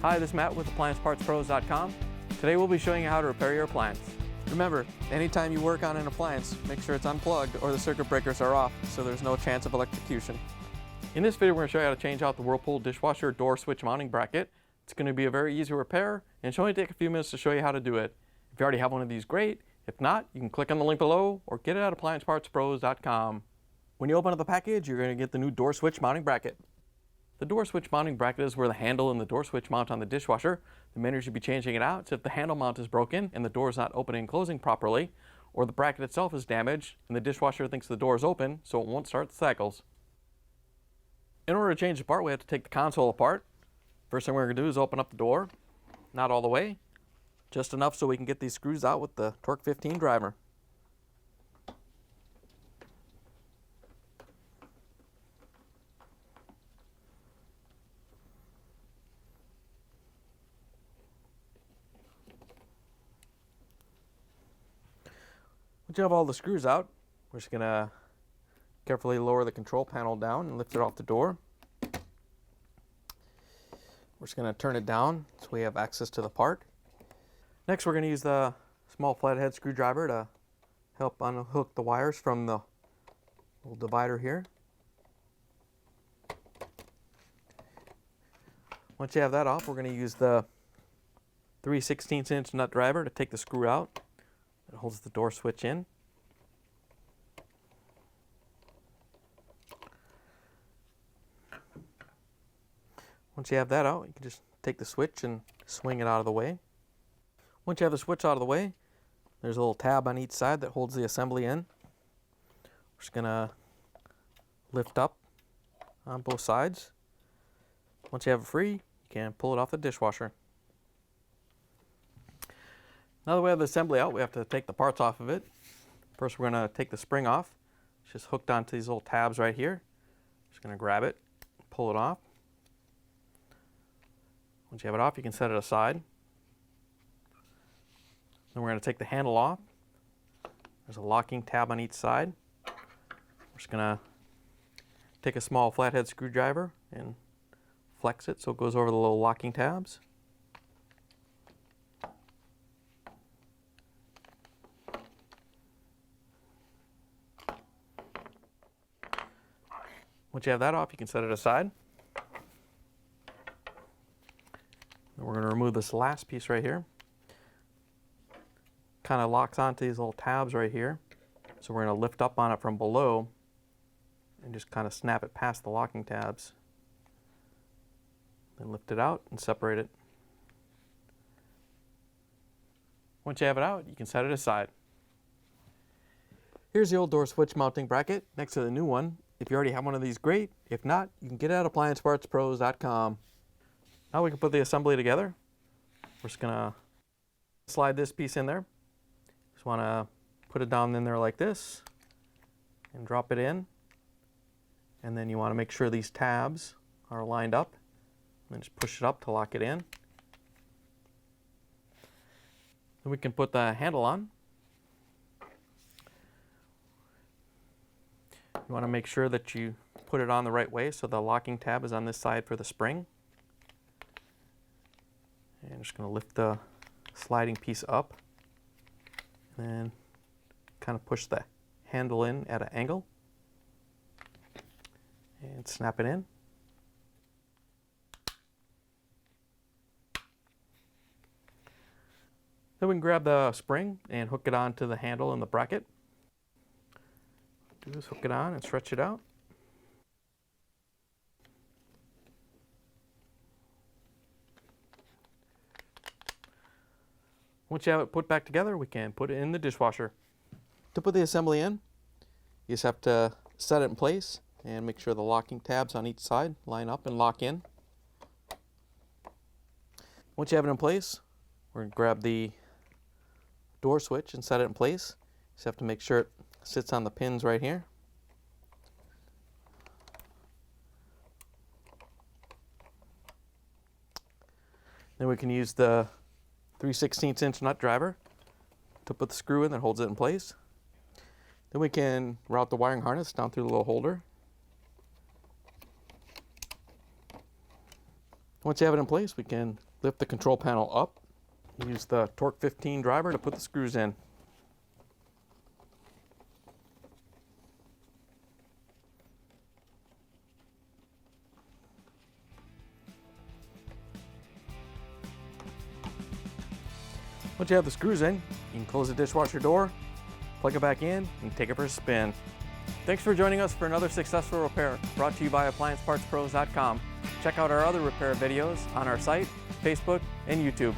Hi, this is Matt with AppliancePartsPros.com. Today we'll be showing you how to repair your appliance. Remember, anytime you work on an appliance, make sure it's unplugged or the circuit breakers are off so there's no chance of electrocution. In this video we're going to show you how to change out the Whirlpool dishwasher door switch mounting bracket. It's going to be a very easy repair and it should only take a few minutes to show you how to do it. If you already have one of these, great. If not, you can click on the link below or get it at AppliancePartsPros.com. When you open up the package, you're going to get the new door switch mounting bracket. The door switch mounting bracket is where the handle and the door switch mount on the dishwasher. The manner you should be changing it out is if the handle mount is broken and the door is not opening and closing properly, or the bracket itself is damaged and the dishwasher thinks the door is open so it won't start the cycles. In order to change the part, we have to take the console apart. First thing we're going to do is open up the door. Not all the way, just enough so we can get these screws out with the Torx 15 driver. Once you have all the screws out, we're just going to carefully lower the control panel down and lift it off the door. We're just going to turn it down so we have access to the part. Next we're going to use the small flathead screwdriver to help unhook the wires from the little divider here. Once you have that off, we're going to use the 3/16" nut driver to take the screw out. It holds the door switch in. Once you have that out, you can just take the switch and swing it out of the way. Once you have the switch out of the way, there's a little tab on each side that holds the assembly in. We're just going to lift up on both sides. Once you have it free, you can pull it off the dishwasher. Now that we have the assembly out, we have to take the parts off of it. First we're going to take the spring off. It's just hooked onto these little tabs right here. Just going to grab it, pull it off. Once you have it off, you can set it aside. Then we're going to take the handle off. There's a locking tab on each side. We're just going to take a small flathead screwdriver and flex it so it goes over the little locking tabs. Once you have that off, you can set it aside. And we're going to remove this last piece right here. Kind of locks onto these little tabs right here. So we're going to lift up on it from below and just kind of snap it past the locking tabs. Then lift it out and separate it. Once you have it out, you can set it aside. Here's the old door switch mounting bracket next to the new one. If you already have one of these, great. If not, you can get it at AppliancePartsPros.com. Now we can put the assembly together. We're just going to slide this piece in there. Just want to put it down in there like this and drop it in. And then you want to make sure these tabs are lined up. And then just push it up to lock it in. Then we can put the handle on. You want to make sure that you put it on the right way so the locking tab is on this side for the spring. And I'm just going to lift the sliding piece up and then kind of push the handle in at an angle and snap it in. Then we can grab the spring and hook it onto the handle and the bracket. Do this, hook it on and stretch it out. Once you have it put back together, we can put it in the dishwasher. To put the assembly in, you just have to set it in place and make sure the locking tabs on each side line up and lock in. Once you have it in place, we're going to grab the door switch and set it in place. Just have to make sure it sits on the pins right here. Then we can use the 3/16" nut driver to put the screw in that holds it in place. Then we can route the wiring harness down through the little holder. Once you have it in place, we can Lift the control panel up. Use the Torx 15 driver to put the screws in. Once you have the screws in, you can close the dishwasher door, plug it back in, and take it for a spin. Thanks for joining us for another successful repair brought to you by AppliancePartsPros.com. Check out our other repair videos on our site, Facebook, and YouTube.